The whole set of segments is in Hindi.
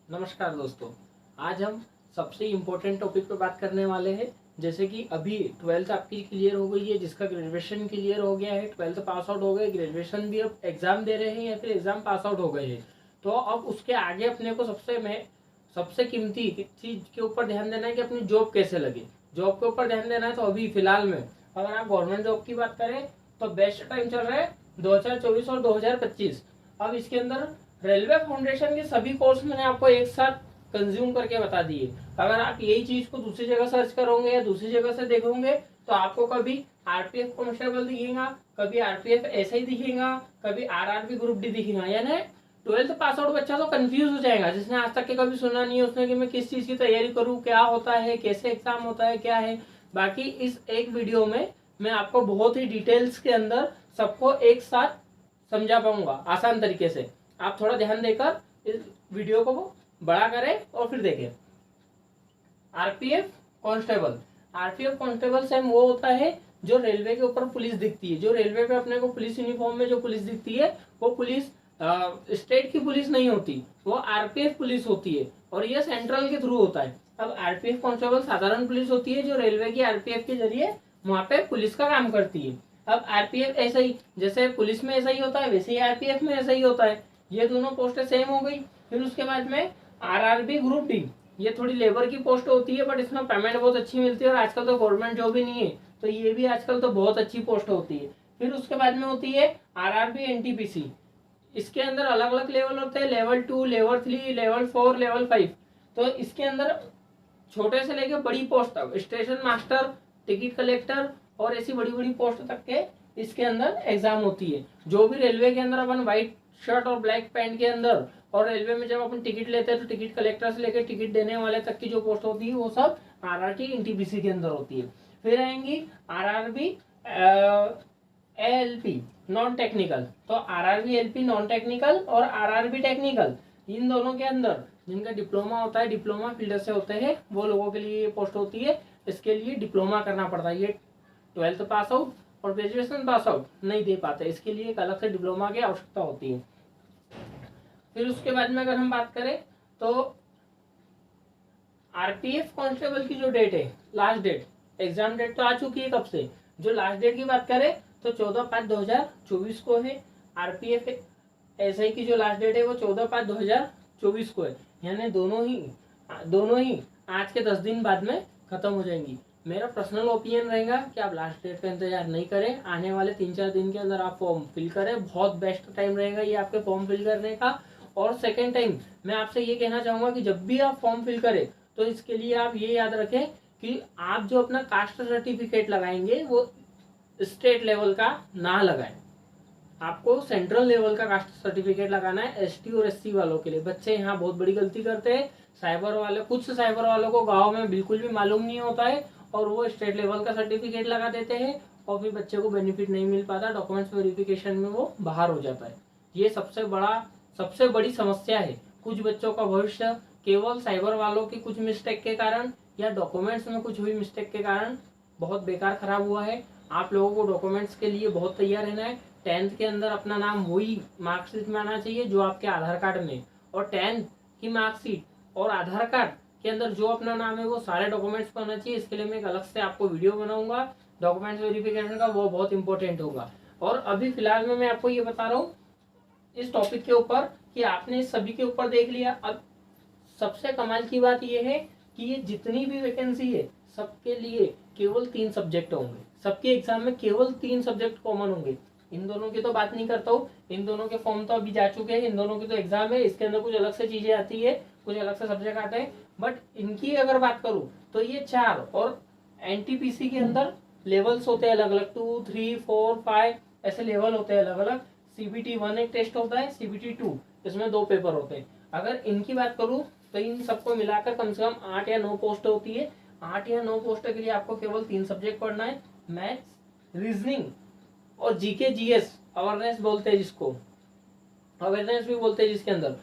नमस्कार दोस्तों। आज हम सबसे इम्पोर्टेंट टॉपिक पे बात करने वाले हैं। जैसे कि अभी 12th आपकी क्लियर हो गई है, जिसका ग्रेजुएशन क्लियर हो गया है, 12th पास आउट हो गए, ग्रेजुएशन भी अब एग्जाम दे रहे हैं या फिर एग्जाम पास आउट हो गए हैं। तो अब उसके आगे अपने को सबसे कीमती चीज के ऊपर ध्यान देना है कि अपनी जॉब कैसे लगे। जॉब के ऊपर ध्यान देना है। तो अभी फिलहाल में अगर आप गवर्नमेंट जॉब की बात करें तो बेस्ट टाइम चल रहा है 2024 और 2025। अब इसके अंदर रेलवे फाउंडेशन के सभी कोर्स मैंने आपको एक साथ कंज्यूम करके बता दिए। अगर आप यही चीज को दूसरी जगह सर्च करोगे या दूसरी जगह से देखोगे तो आपको कभी आरपीएफ कांस्टेबल दिखेगा, कभी आरपीएफ एसआई दिखेगा, कभी आरआरबी ग्रुप डी दिखेगा। यानी 12th पास आउट बच्चा तो कंफ्यूज हो जाएगा, जिसने आज तक के कभी सुना नहीं है उसने कि मैं किस चीज की तैयारी करूँ, क्या होता है, कैसे एग्जाम होता है, क्या है। बाकी इस एक वीडियो में मैं आपको बहुत ही डिटेल्स के अंदर सबको एक साथ समझा पाऊंगा आसान तरीके से। आप थोड़ा ध्यान देकर इस वीडियो को बड़ा करें और फिर देखें। RPF constable, RPF constable same वो होता है जो रेलवे के ऊपर पुलिस दिखती है। जो रेलवे पे अपने को पुलिस यूनिफॉर्म में जो पुलिस दिखती है वो पुलिस स्टेट की पुलिस नहीं होती, वो आरपीएफ पुलिस होती है और ये सेंट्रल के थ्रू होता है। अब आरपीएफ कांस्टेबल साधारण पुलिस होती है जो रेलवे की आरपीएफ के जरिए वहां पे पुलिस का काम करती है। अब आरपीएफ ऐसा ही, जैसे पुलिस में ऐसा ही होता है वैसे ही आरपीएफ में ऐसा ही होता है। ये दोनों पोस्टें सेम हो गई। फिर उसके बाद में आरआरबी ग्रुप डी, ये थोड़ी लेबर की पोस्ट होती है बट इसमें पेमेंट बहुत अच्छी मिलती है और आजकल तो गवर्नमेंट जॉब ही नहीं है तो ये भी आजकल तो बहुत अच्छी पोस्ट होती है। फिर उसके बाद में होती है आरआरबी एनटीपीसी। इसके अंदर अलग अलग लेवल होते हैं, लेवल 2, लेवल 3, लेवल 4, लेवल 5। तो इसके अंदर छोटे से लेकर बड़ी पोस्ट तक, स्टेशन मास्टर, टिकट कलेक्टर और ऐसी बड़ी बड़ी पोस्ट तक के इसके अंदर एग्जाम होती है। जो भी रेलवे के अंदर अपन व्हाइट शर्ट और ब्लैक पैंट के अंदर, और रेलवे में जब अपन टिकट लेते हैं तो टिकट कलेक्टर से लेकर टिकट देने वाले तक की जो पोस्ट होती है वो सब आरआरटी एनटीपीसी के अंदर होती है। फिर आएंगी आरआरबी एलपी नॉन टेक्निकल। तो आरआरबी एलपी नॉन टेक्निकल और आरआरबी टेक्निकल, इन दोनों के अंदर जिनका डिप्लोमा होता है, डिप्लोमा फील्ड से होते हैं, वो लोगों के लिए ये पोस्ट होती है। इसके लिए डिप्लोमा करना पड़ता है। ये 12th पास आउट और ग्रेजुएशन पास आउट नहीं दे पाते, इसके लिए एक अलग से डिप्लोमा की आवश्यकता होती है। फिर उसके बाद में अगर हम बात करें तो आरपीएफ कांस्टेबल की जो डेट है, लास्ट डेट, एग्जाम डेट तो आ चुकी है कब से। जो लास्ट डेट की बात करें तो 14/5/2024 को है। आरपीएफ एसआई की जो लास्ट डेट है वो 14/5/2024 को है। यानी दोनों ही आज के 10 दिन बाद में खत्म हो जाएंगी। मेरा पर्सनल ओपिनियन रहेगा कि आप लास्ट डेट का इंतजार नहीं करें, आने वाले 3-4 दिन के अंदर आप फॉर्म फिल करें। बहुत बेस्ट टाइम रहेगा ये आपके फॉर्म फिल करने का। और सेकेंड टाइम मैं आपसे ये कहना चाहूंगा कि जब भी आप फॉर्म फिल करें तो इसके लिए आप ये याद रखें कि आप जो अपना कास्ट सर्टिफिकेट लगाएंगे वो स्टेट लेवल का ना लगाएं। आपको सेंट्रल लेवल का कास्ट सर्टिफिकेट लगाना है एसटी और एससी वालों के लिए। बच्चे यहाँ बहुत बड़ी गलती करते हैं। कुछ साइबर वालों को गाँव में बिल्कुल भी मालूम नहीं होता है और वो स्टेट लेवल का सर्टिफिकेट लगा देते हैं और फिर बच्चे को बेनिफिट नहीं मिल पाता, डॉक्यूमेंट्स वेरिफिकेशन में वो बाहर हो जाता है। ये सबसे बड़ी समस्या है। कुछ बच्चों का भविष्य केवल साइबर वालों की कुछ मिस्टेक के कारण या डॉक्यूमेंट्स में कुछ हुई मिस्टेक के कारण बहुत बेकार खराब हुआ है। आप लोगों को डॉक्यूमेंट्स के लिए बहुत तैयार रहना है। 10th के अंदर अपना नाम वही मार्कशीट में आना चाहिए जो आपके आधार कार्ड में, और 10th की मार्कशीट और आधार कार्ड के अंदर जो अपना नाम है वो सारे डॉक्यूमेंट्स पर आना चाहिए। इसके लिए मैं एक अलग से आपको वीडियो बनाऊंगा डॉक्यूमेंट्स वेरिफिकेशन का, वो बहुत इंपॉर्टेंट होगा। और अभी फिलहाल में मैं आपको ये बता रहा हूँ इस टॉपिक के ऊपर कि आपने सभी के ऊपर देख लिया। अब सबसे कमाल की बात यह है कि ये जितनी भी वैकेंसी है सबके लिए केवल 3 सब्जेक्ट होंगे। सबके एग्जाम में केवल 3 सब्जेक्ट कॉमन होंगे। इन दोनों की तो बात नहीं करता हूँ, इन दोनों के फॉर्म तो अभी जा चुके हैं, इन दोनों की तो एग्जाम है। इसके अंदर कुछ अलग से चीजें आती है, कुछ अलग से सब्जेक्ट आते हैं। बट इनकी अगर बात करूं तो ये 4, और एनटीपीसी के अंदर लेवल्स होते हैं अलग अलग, 2, 3, 4, 5 ऐसे लेवल होते हैं अलग अलग। सीबीटी 1 एक टेस्ट होता है, सीबीटी 2 इसमें 2 पेपर होते हैं। अगर इनकी बात करूं तो इन सबको मिलाकर कम से कम 8 या 9 पोस्ट होती है। 8 या 9 पोस्ट के लिए आपको केवल 3 सब्जेक्ट पढ़ना है, मैथ्स, रीजनिंग और जीके जीएस, अवेयरनेस बोलते हैं जिसको, अवेयरनेस भी बोलते हैं जिसके अंदर,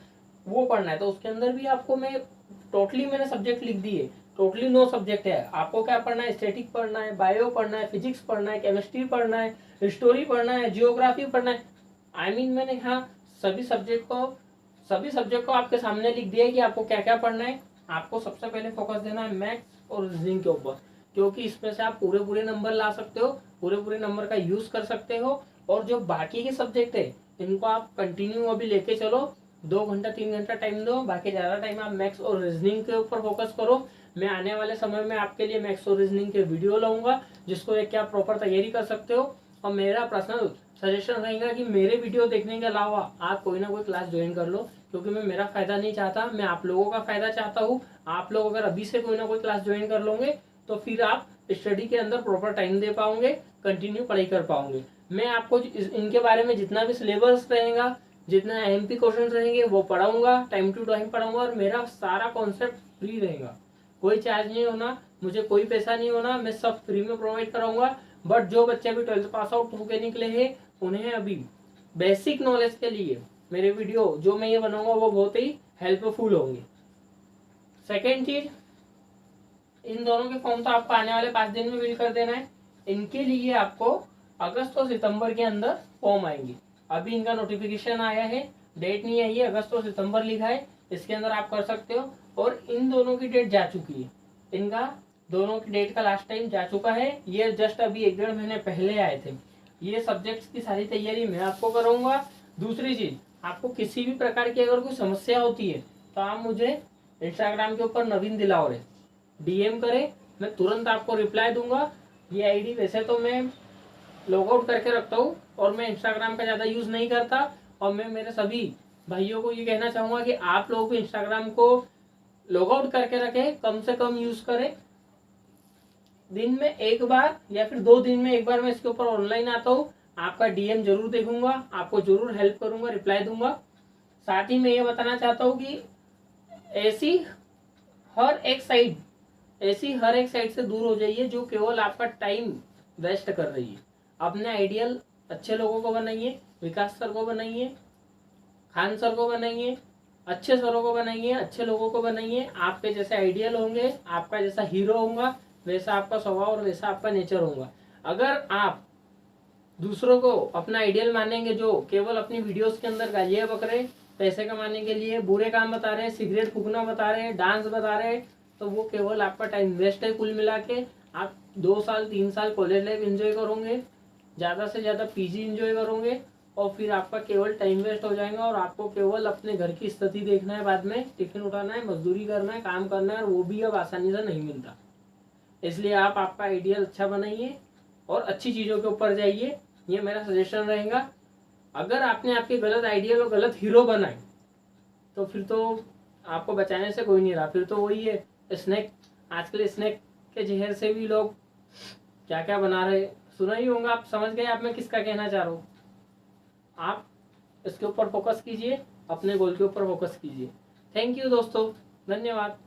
वो पढ़ना है। तो उसके अंदर भी आपको मैंने सब्जेक्ट लिख दिए, टोटली 9 सब्जेक्ट है। आपको क्या पढ़ना है, स्टैटिक पढ़ना है, बायो पढ़ना है, फिजिक्स पढ़ना है, केमिस्ट्री पढ़ना है, हिस्टोरी पढ़ना है, जियोग्राफी पढ़ना है। मैंने यहाँ सभी सब्जेक्ट को सभी सब्जेक्ट को आपके सामने लिख दिया है कि आपको क्या क्या पढ़ना है। आपको सबसे पहले फोकस देना है मैथ्स और रीजनिंग के ऊपर, क्योंकि इसमें से आप पूरे पूरे नंबर ला सकते हो, पूरे पूरे नंबर का यूज कर सकते हो। और जो बाकी के सब्जेक्ट है इनको आप कंटिन्यू अभी लेके चलो, 2 घंटा 3 घंटा टाइम दो, बाकी ज़्यादा टाइम आप मैथ्स और रीजनिंग के ऊपर फोकस करो। मैं आने वाले समय में आपके लिए मैथ्स और रीजनिंग के वीडियो लाऊंगा, जिसको एक क्या प्रॉपर तैयारी कर सकते हो। और मेरा पर्सनल सजेशन रहेगा कि मेरे वीडियो देखने के अलावा आप कोई ना कोई क्लास ज्वाइन कर लो, क्योंकि मैं मेरा फायदा नहीं चाहता, मैं आप लोगों का फायदा चाहता हूँ। आप लोग अगर अभी से कोई ना कोई क्लास ज्वाइन कर लोगे तो फिर आप स्टडी के अंदर प्रॉपर टाइम दे पाओगे, कंटिन्यू पढ़ाई कर पाओगे। मैं आपको इनके बारे में जितना भी सिलेबस रहेगा, जितना एमपी क्वेश्चन रहेंगे वो पढ़ाऊंगा, टाइम टू टाइम पढ़ाऊंगा। और मेरा सारा कॉन्सेप्ट फ्री रहेगा, कोई चार्ज नहीं होना, मुझे कोई पैसा नहीं होना, मैं सब फ्री में प्रोवाइड कराऊंगा। बट जो बच्चे अभी 12th पास आउट होके निकले हैं उन्हें अभी बेसिक नॉलेज के लिए मेरे वीडियो जो मैं ये बनाऊंगा वो बहुत ही हेल्पफुल होंगे। सेकेंड चीज, इन दोनों के फॉर्म तो आपको आने वाले 5 दिन में फिल कर देना है। इनके लिए आपको अगस्त और सितंबर के अंदर फॉर्म आएंगे। अभी इनका नोटिफिकेशन आया है, डेट नहीं आई है, अगस्त और सितंबर लिखा है, इसके अंदर आप कर सकते हो। और इन दोनों की डेट जा चुकी है, इनका दोनों की डेट का लास्ट टाइम जा चुका है। ये जस्ट अभी 1-1.5 महीने पहले आए थे। ये सब्जेक्ट्स की सारी तैयारी मैं आपको कराऊंगा। दूसरी चीज, आपको किसी भी प्रकार की अगर कोई समस्या होती है तो आप मुझे इंस्टाग्राम के ऊपर नवीन दिलावरे डीएम करें, मैं तुरंत आपको रिप्लाई दूंगा। ये आईडी वैसे तो मैं लॉग आउट करके रखता हूँ और मैं इंस्टाग्राम का ज़्यादा यूज़ नहीं करता। और मैं मेरे सभी भाइयों को ये कहना चाहूँगा कि आप लोग भी इंस्टाग्राम को लॉग आउट करके रखें, कम से कम यूज़ करें। दिन में एक बार या फिर 2 दिन में एक बार मैं इसके ऊपर ऑनलाइन आता हूँ, आपका डीएम जरूर देखूंगा, आपको जरूर हेल्प करूंगा, रिप्लाई दूंगा। साथ ही मैं ये बताना चाहता हूँ कि ऐसी हर एक साइड से दूर हो जाइए जो केवल आपका टाइम वेस्ट कर रही है। अपने आइडियल अच्छे लोगों को बनाइए, विकास सर को बनाइए, खान सर को बनाइए, अच्छे सरों को बनाइए, अच्छे लोगों को बनाइए। आपके जैसे आइडियल होंगे, आपका जैसा हीरो होगा, वैसा आपका स्वभाव और वैसा आपका नेचर होगा। अगर आप दूसरों को अपना आइडियल मानेंगे जो केवल अपनी वीडियोस के अंदर गालियां बक रहे, पैसे कमाने के लिए बुरे काम बता रहे, सिगरेट फूकना बता रहे, डांस बता रहे, तो वो केवल आपका टाइम वेस्ट है। कुल मिला के आप 2 साल 3 साल कॉलेज लाइफ एंजॉय करोगे, ज़्यादा से ज़्यादा पीजी एंजॉय करोगे, और फिर आपका केवल टाइम वेस्ट हो जाएगा। और आपको केवल अपने घर की स्थिति देखना है, बाद में टिफिन उठाना है, मजदूरी करना है, काम करना है, और वो भी अब आसानी से नहीं मिलता। इसलिए आप आपका आइडियल अच्छा बनाइए और अच्छी चीज़ों के ऊपर जाइए, ये मेरा सजेशन रहेगा। अगर आपने आपके गलत आइडियल और गलत हीरो बनाए तो फिर तो आपको बचाने से कोई नहीं रहा, फिर तो वही है स्नैक। आजकल स्नैक के जहर से भी लोग क्या क्या बना रहे, सुना ही होगा, आप समझ गए आप मैं किसका कहना चाह रहा हूँ। आप इसके ऊपर फोकस कीजिए, अपने गोल के ऊपर फोकस कीजिए। थैंक यू दोस्तों, धन्यवाद।